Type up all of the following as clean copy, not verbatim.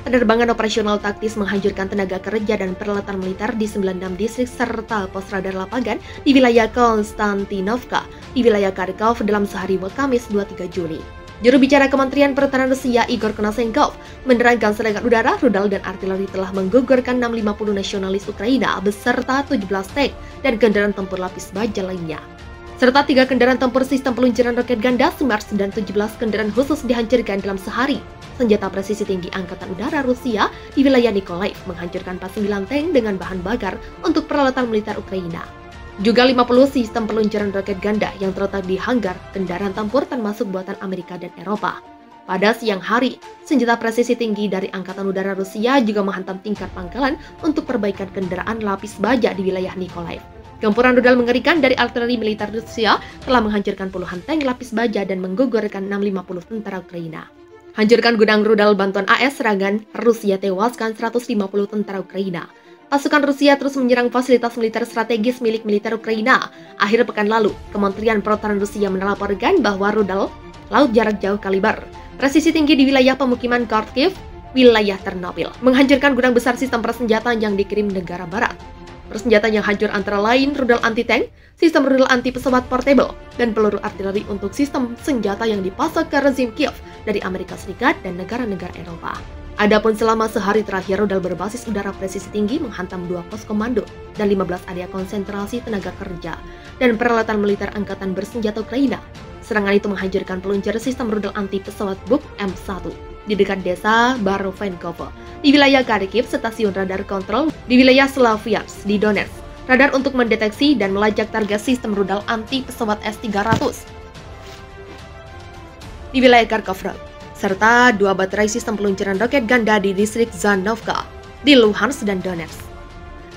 Penerbangan operasional taktis menghancurkan tenaga kerja dan peralatan militer di 96 distrik serta pos radar lapangan di wilayah Konstantinovka, di wilayah Kharkov dalam sehari Kamis 23 Juli. Juru bicara Kementerian Pertahanan Rusia Igor Konashenkov menerangkan serangan udara, rudal, dan artileri telah menggugurkan 650 nasionalis Ukraina beserta 17 tank dan kendaraan tempur lapis baja lainnya. Serta 3 kendaraan tempur sistem peluncuran roket ganda SMARS dan 17 kendaraan khusus dihancurkan dalam sehari. Senjata presisi tinggi Angkatan Udara Rusia di wilayah Mykolaiv menghancurkan 49 tank dengan bahan bakar untuk peralatan militer Ukraina. Juga 50 sistem peluncuran roket ganda yang terletak di hanggar kendaraan tempur termasuk buatan Amerika dan Eropa. Pada siang hari, senjata presisi tinggi dari Angkatan Udara Rusia juga menghantam tingkat pangkalan untuk perbaikan kendaraan lapis baja di wilayah Mykolaiv. Gempuran rudal mengerikan dari artileri militer Rusia telah menghancurkan puluhan tank lapis baja dan menggugurkan 650 tentara Ukraina. Hancurkan gudang rudal bantuan AS, serangan Rusia tewaskan 150 tentara Ukraina. Pasukan Rusia terus menyerang fasilitas militer strategis milik militer Ukraina. Akhir pekan lalu, Kementerian Pertahanan Rusia melaporkan bahwa rudal laut jarak jauh kaliber presisi tinggi di wilayah pemukiman Kharkiv, wilayah Ternopil, menghancurkan gudang besar sistem persenjataan yang dikirim negara barat. Persenjataan yang hancur antara lain rudal anti-tank, sistem rudal anti-pesawat portable, dan peluru artileri untuk sistem senjata yang dipasok ke rezim Kiev dari Amerika Serikat dan negara-negara Eropa. Adapun selama sehari terakhir, rudal berbasis udara presisi tinggi menghantam 2 pos komando dan 15 area konsentrasi tenaga kerja dan peralatan militer angkatan bersenjata Ukraina. Serangan itu menghancurkan peluncur sistem rudal anti-pesawat Buk M1 di dekat desa Barovenkovo, di wilayah Kharkiv, stasiun radar kontrol di wilayah Slaviansk di Donetsk, radar untuk mendeteksi dan melacak target sistem rudal anti-pesawat S-300 di wilayah Kharkov, serta 2 baterai sistem peluncuran roket ganda di distrik Zanovka di Luhansk dan Donetsk.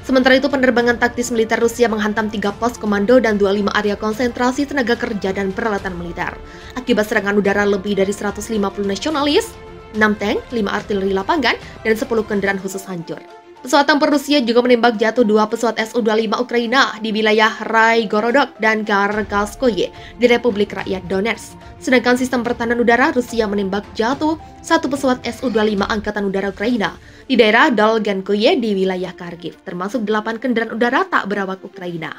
Sementara itu, penerbangan taktis militer Rusia menghantam 3 pos komando dan 25 area konsentrasi tenaga kerja dan peralatan militer. Akibat serangan udara, lebih dari 150 nasionalis, 6 tank, 5 artileri lapangan, dan 10 kendaraan khusus hancur. Pesawat tempur Rusia juga menembak jatuh 2 pesawat Su-25 Ukraina di wilayah Raigorodok dan Karkaskoye di Republik Rakyat Donetsk. Sedangkan sistem pertahanan udara Rusia menembak jatuh 1 pesawat Su-25 Angkatan Udara Ukraina di daerah Dolgenkoye di wilayah Kharkiv, termasuk 8 kendaraan udara tak berawak Ukraina.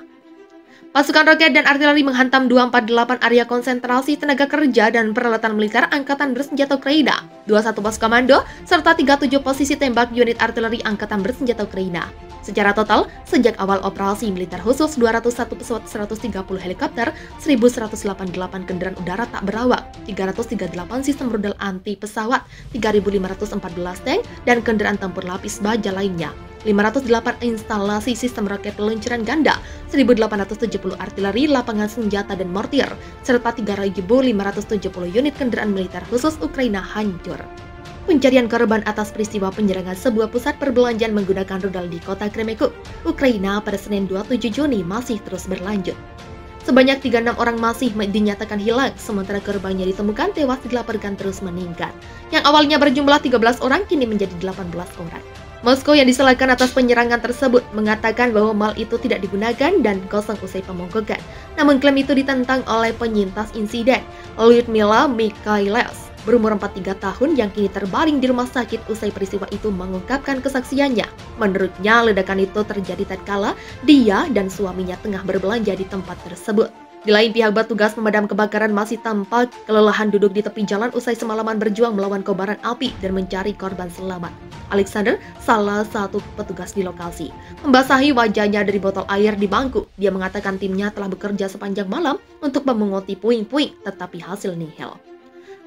Pasukan roket dan artileri menghantam 248 area konsentrasi tenaga kerja dan peralatan militer Angkatan Bersenjata Ukraina, 21 pos komando, serta 37 posisi tembak unit artileri Angkatan Bersenjata Ukraina. Secara total, sejak awal operasi militer khusus, 201 pesawat, 130 helikopter, 1188 kendaraan udara tak berawak, 338 sistem rudal anti-pesawat, 3514 tank, dan kendaraan tempur lapis baja lainnya. 508 instalasi sistem roket peluncuran ganda, 1.870 artileri, lapangan senjata dan mortir, serta 3.570 unit kendaraan militer khusus Ukraina hancur. Pencarian korban atas peristiwa penyerangan sebuah pusat perbelanjaan menggunakan rudal di kota Kremekuk, Ukraina pada Senin 27 Juni masih terus berlanjut. Sebanyak 36 orang masih dinyatakan hilang, sementara korbannya ditemukan tewas dilaporkan terus meningkat. Yang awalnya berjumlah 13 orang, kini menjadi 18 orang. Moskow yang disalahkan atas penyerangan tersebut mengatakan bahwa mal itu tidak digunakan dan kosong usai pemogokan. Namun klaim itu ditentang oleh penyintas insiden, Lyudmila Mikhailes, berumur 43 tahun yang kini terbaring di rumah sakit usai peristiwa itu mengungkapkan kesaksiannya. Menurutnya, ledakan itu terjadi tatkala dia dan suaminya tengah berbelanja di tempat tersebut. Di lain pihak, petugas pemadam kebakaran masih tampak kelelahan duduk di tepi jalan usai semalaman berjuang melawan kobaran api dan mencari korban selamat. Alexander, salah satu petugas di lokasi, membasahi wajahnya dari botol air di bangku. Dia mengatakan timnya telah bekerja sepanjang malam untuk memunguti puing-puing, tetapi hasil nihil.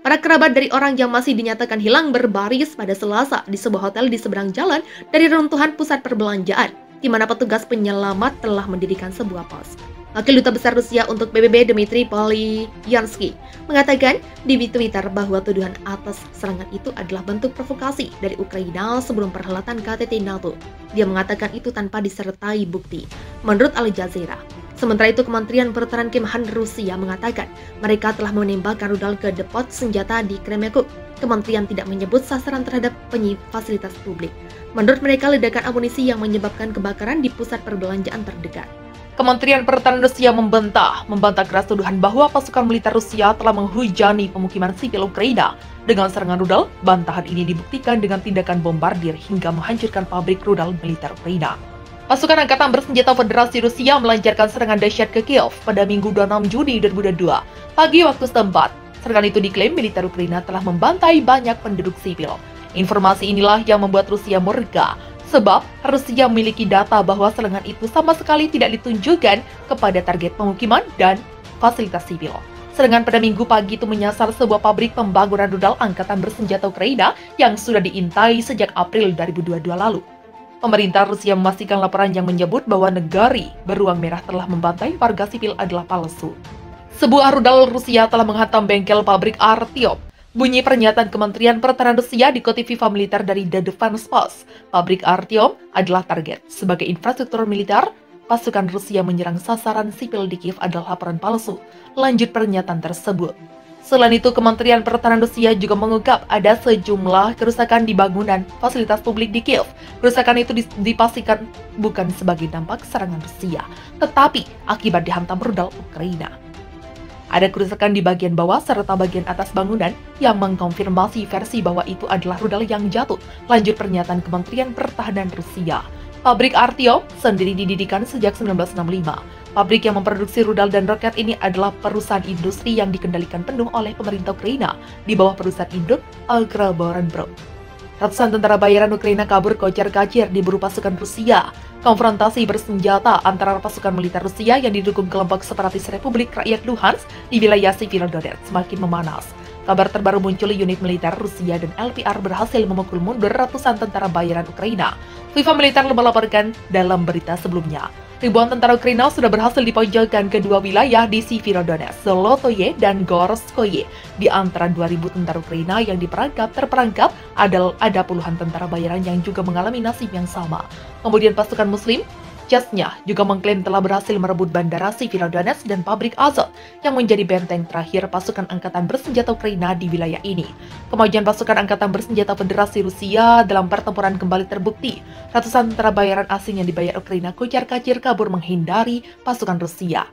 Para kerabat dari orang yang masih dinyatakan hilang berbaris pada Selasa di sebuah hotel di seberang jalan dari runtuhan pusat perbelanjaan, di mana petugas penyelamat telah mendirikan sebuah pos. Wakil Duta Besar Rusia untuk PBB Dmitry Polyansky mengatakan di Twitter bahwa tuduhan atas serangan itu adalah bentuk provokasi dari Ukraina sebelum perhelatan KTT NATO. Dia mengatakan itu tanpa disertai bukti, menurut Al Jazeera. Sementara itu, Kementerian Pertahanan Kemhan Rusia mengatakan mereka telah menembakkan rudal ke depot senjata di Kremekuk. Kementerian tidak menyebut sasaran terhadap fasilitas publik. Menurut mereka, ledakan amunisi yang menyebabkan kebakaran di pusat perbelanjaan terdekat. Kementerian Pertahanan Rusia membantah keras tuduhan bahwa pasukan militer Rusia telah menghujani pemukiman sipil Ukraina dengan serangan rudal. Bantahan ini dibuktikan dengan tindakan bombardir hingga menghancurkan pabrik rudal militer Ukraina. Pasukan Angkatan Bersenjata Federasi Rusia melancarkan serangan dahsyat ke Kiev pada Minggu 26 Juni 2022 pagi waktu setempat. Serangan itu diklaim militer Ukraina telah membantai banyak penduduk sipil. Informasi inilah yang membuat Rusia murka, sebab Rusia memiliki data bahwa serangan itu sama sekali tidak ditunjukkan kepada target pemukiman dan fasilitas sipil. Serangan pada Minggu pagi itu menyasar sebuah pabrik pembangunan rudal Angkatan Bersenjata Ukraina yang sudah diintai sejak April 2022 lalu. Pemerintah Rusia memastikan laporan yang menyebut bahwa negari beruang merah telah membantai warga sipil adalah palsu. Sebuah rudal Rusia telah menghantam bengkel pabrik Artyom. Bunyi pernyataan Kementerian Pertahanan Rusia dikutip FIFA militer dari The Defense Post. Pabrik Artyom adalah target. Sebagai infrastruktur militer, pasukan Rusia menyerang sasaran sipil di Kiev adalah laporan palsu. Lanjut pernyataan tersebut. Selain itu, Kementerian Pertahanan Rusia juga mengungkap ada sejumlah kerusakan di bangunan fasilitas publik di Kiev. Kerusakan itu dipastikan bukan sebagai dampak serangan Rusia, tetapi akibat dihantam rudal Ukraina. Ada kerusakan di bagian bawah serta bagian atas bangunan yang mengkonfirmasi versi bahwa itu adalah rudal yang jatuh. Lanjut pernyataan Kementerian Pertahanan Rusia. Pabrik Artyom sendiri didirikan sejak 1965. Pabrik yang memproduksi rudal dan roket ini adalah perusahaan industri yang dikendalikan penuh oleh pemerintah Ukraina di bawah perusahaan induk Ukroboronprom. Ratusan tentara bayaran Ukraina kabur kocar-kacir diburu pasukan Rusia. Konfrontasi bersenjata antara pasukan militer Rusia yang didukung kelompok separatis Republik Rakyat Luhansk di wilayah sipil Donetsk semakin memanas. Kabar terbaru muncul, unit militer Rusia dan LPR berhasil memukul mundur ratusan tentara bayaran Ukraina. FIFA militer melaporkan dalam berita sebelumnya. Ribuan tentara Ukraina sudah berhasil dipojokkan kedua wilayah di Severodonetsk, Zolotoye, dan Gorskoye. Di antara 2.000 tentara Ukraina yang terperangkap, ada puluhan tentara bayaran yang juga mengalami nasib yang sama. Kemudian pasukan Muslim, Chechnya, juga mengklaim telah berhasil merebut bandara Severodonetsk dan pabrik Azot yang menjadi benteng terakhir pasukan Angkatan Bersenjata Ukraina di wilayah ini. Kemajuan pasukan Angkatan Bersenjata Federasi Rusia dalam pertempuran kembali terbukti. Ratusan tentara bayaran asing yang dibayar Ukraina kocar-kacir kabur menghindari pasukan Rusia.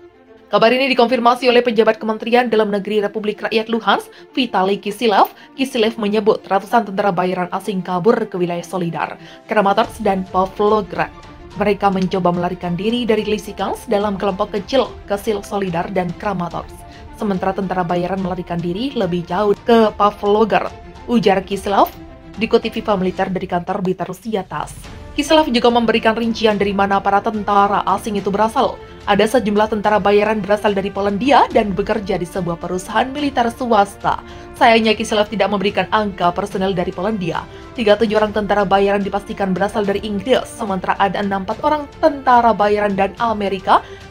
Kabar ini dikonfirmasi oleh pejabat Kementerian Dalam Negeri Republik Rakyat Luhansk, Vitaly Kiselev. Kiselev menyebut ratusan tentara bayaran asing kabur ke wilayah Solidar, Kramatorsk, dan Pavlograd. Mereka mencoba melarikan diri dari Lysychansk dalam kelompok kecil Kesil, Solidar, dan Kramatorsk. Sementara tentara bayaran melarikan diri lebih jauh ke Pavlograd, ujar Kiselev, dikutip FIFA militer dari kantor berita Rusia TASS. Kiselev juga memberikan rincian dari mana para tentara asing itu berasal. Ada sejumlah tentara bayaran berasal dari Polandia dan bekerja di sebuah perusahaan militer swasta. Sayangnya Kiselev tidak memberikan angka personel dari Polandia. 37 orang tentara bayaran dipastikan berasal dari Inggris, sementara ada 64 orang tentara bayaran dan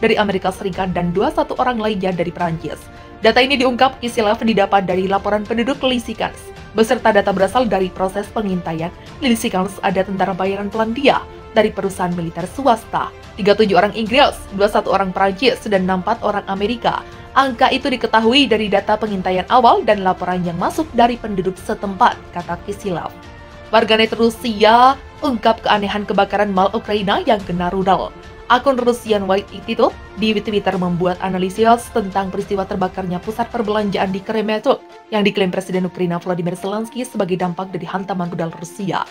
dari Amerika Serikat dan 21 orang lainnya dari Prancis. Data ini diungkap Kiselev didapat dari laporan penduduk Lysychansk. Beserta data berasal dari proses pengintaian, Lysychansk ada tentara bayaran Polandia dari perusahaan militer swasta, 37 orang Inggris, 21 orang Prancis, dan 64 orang Amerika. Angka itu diketahui dari data pengintaian awal dan laporan yang masuk dari penduduk setempat, kata Kiselev. Warganet Rusia ungkap keanehan kebakaran mal Ukraina yang kena rudal. Akun Russian White Institute di Twitter membuat analisis tentang peristiwa terbakarnya pusat perbelanjaan di Kremenchuk yang diklaim Presiden Ukraina Volodymyr Zelensky sebagai dampak dari hantaman rudal Rusia.